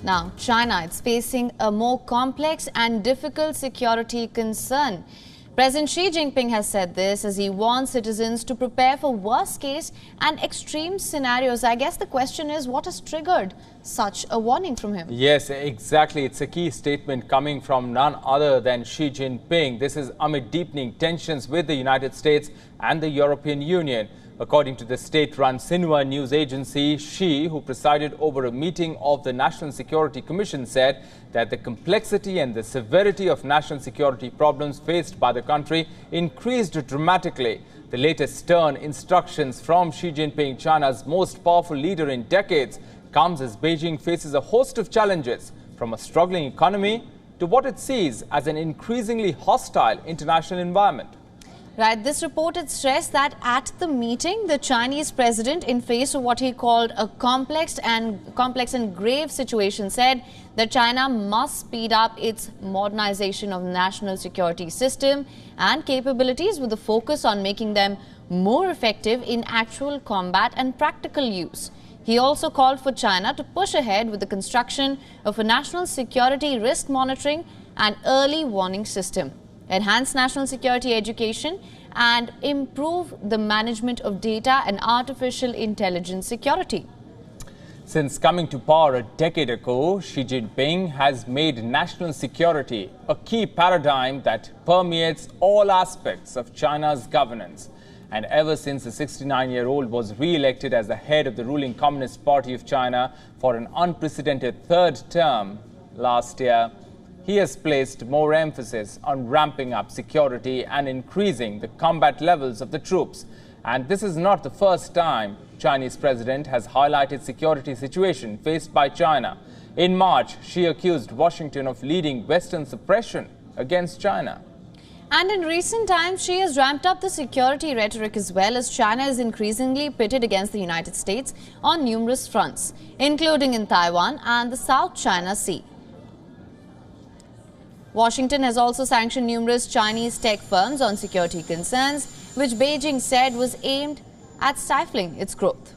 Now, China, it's facing a more complex and difficult security concern. President Xi Jinping has said this as he wants citizens to prepare for worst case and extreme scenarios. I guess the question is, what has triggered such a warning from him? Yes, exactly. It's a key statement coming from none other than Xi Jinping. This is amid deepening tensions with the United States and the European Union. According to the state-run Xinhua news agency, Xi, who presided over a meeting of the National Security Commission, said that the complexity and the severity of national security problems faced by the country increased dramatically. The latest stern instructions from Xi Jinping, China's most powerful leader in decades, comes as Beijing faces a host of challenges, from a struggling economy to what it sees as an increasingly hostile international environment. Right, this report had stressed that at the meeting, the Chinese president, in face of what he called a complex and grave situation, said that China must speed up its modernization of the national security system and capabilities with a focus on making them more effective in actual combat and practical use. He also called for China to push ahead with the construction of a national security risk monitoring and early warning system, enhance national security education, and improve the management of data and artificial intelligence security. Since coming to power a decade ago, Xi Jinping has made national security a key paradigm that permeates all aspects of China's governance. And ever since the 69-year-old was re-elected as the head of the ruling Communist Party of China for an unprecedented third term last year, he has placed more emphasis on ramping up security and increasing the combat levels of the troops. And this is not the first time Chinese president has highlighted security situation faced by China. In March, Xi accused Washington of leading Western suppression against China. And in recent times, Xi has ramped up the security rhetoric as well, as China is increasingly pitted against the United States on numerous fronts, including in Taiwan and the South China Sea. Washington has also sanctioned numerous Chinese tech firms on security concerns, which Beijing said was aimed at stifling its growth.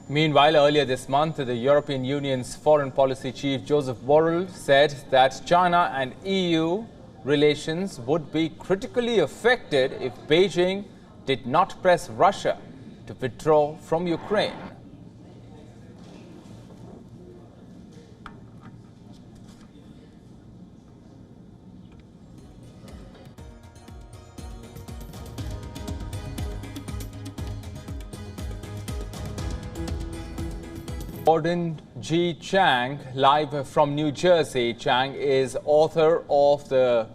Meanwhile, earlier this month, the European Union's foreign policy chief Joseph Borrell said that China and EU relations would be critically affected if Beijing did not press Russia to withdraw from Ukraine. Gordon G. Chang, live from New Jersey. Chang is author of the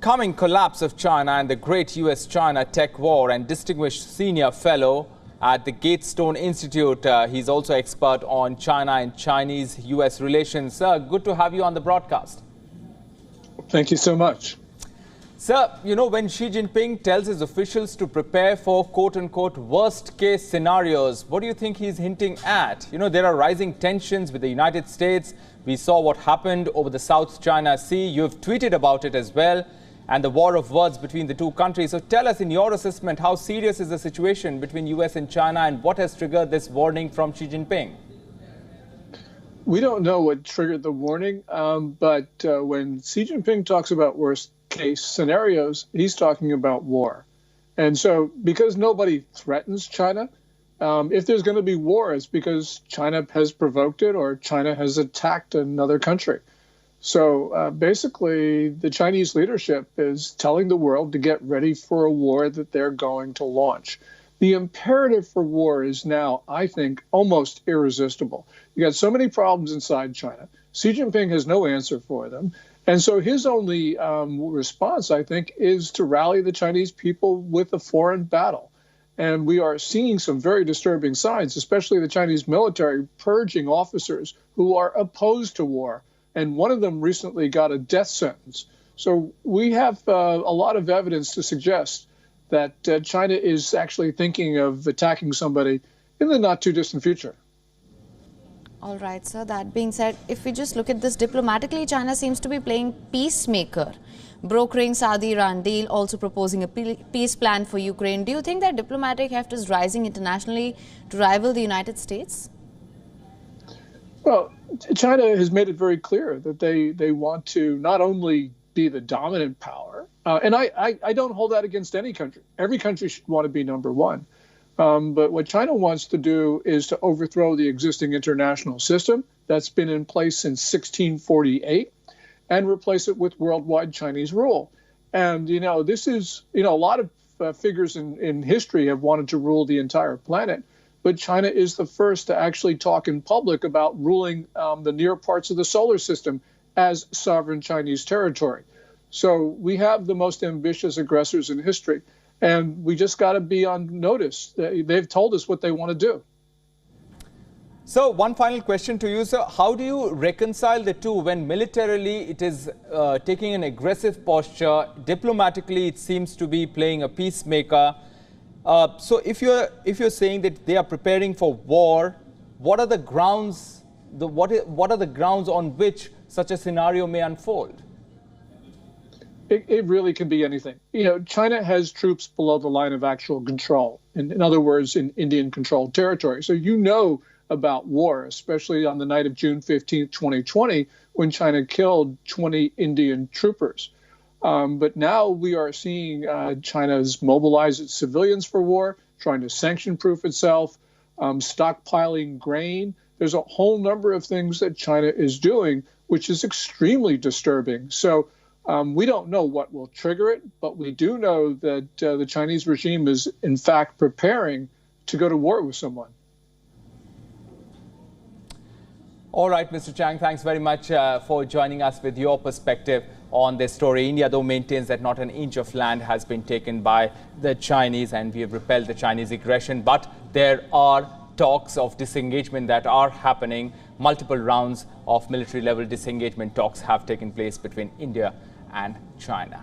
Coming Collapse of China and the Great U.S.-China Tech War, and distinguished senior fellow at the Gatestone Institute. He's also expert on China and Chinese-U.S. relations. Sir, good to have you on the broadcast. Thank you so much. Sir, you know, when Xi Jinping tells his officials to prepare for quote-unquote worst-case scenarios, what do you think he's hinting at? You know, there are rising tensions with the United States. We saw what happened over the South China Sea. You've tweeted about it as well, and the war of words between the two countries. So tell us, in your assessment, how serious is the situation between US and China, and what has triggered this warning from Xi Jinping? We don't know what triggered the warning, but when Xi Jinping talks about worst-case scenarios, he's talking about war. And so because nobody threatens China, if there's going to be war, it's because China has provoked it or China has attacked another country. So basically, the Chinese leadership is telling the world to get ready for a war that they're going to launch. The imperative for war is now, I think, almost irresistible. You got so many problems inside China. Xi Jinping has no answer for them. And so his only response, I think, is to rally the Chinese people with a foreign battle. And we are seeing some very disturbing signs, especially the Chinese military purging officers who are opposed to war. And one of them recently got a death sentence. So we have a lot of evidence to suggest that China is actually thinking of attacking somebody in the not too distant future. All right, sir. That being said, if we just look at this diplomatically, China seems to be playing peacemaker, brokering Saudi-Iran deal, also proposing a peace plan for Ukraine. Do you think that diplomatic heft is rising internationally to rival the United States? Well, China has made it very clear that they want to not only be the dominant power, and I don't hold that against any country. Every country should want to be number one. But what China wants to do is to overthrow the existing international system that's been in place since 1648 and replace it with worldwide Chinese rule. And, this is, a lot of figures in history have wanted to rule the entire planet. But China is the first to actually talk in public about ruling the near parts of the solar system as sovereign Chinese territory. So we have the most ambitious aggressors in history, and we just got to be on notice. They've told us what they want to do. So one final question to you, sir. How do you reconcile the two when militarily it is taking an aggressive posture, diplomatically it seems to be playing a peacemaker? So if you're saying that they are preparing for war, what are the grounds? What are the grounds on which such a scenario may unfold? It really can be anything. China has troops below the line of actual control. In other words, in Indian-controlled territory. So about war, especially on the night of June 15th, 2020, when China killed 20 Indian troopers. But now we are seeing China's mobilize its civilians for war, trying to sanction-proof itself, stockpiling grain. There's a whole number of things that China is doing, which is extremely disturbing. So we don't know what will trigger it, but we do know that the Chinese regime is, in fact, preparing to go to war with someone. All right, Mr. Chang, thanks very much for joining us with your perspective on this story. India, though, maintains that not an inch of land has been taken by the Chinese and we have repelled the Chinese aggression. But there are talks of disengagement that are happening. Multiple rounds of military-level disengagement talks have taken place between India and China.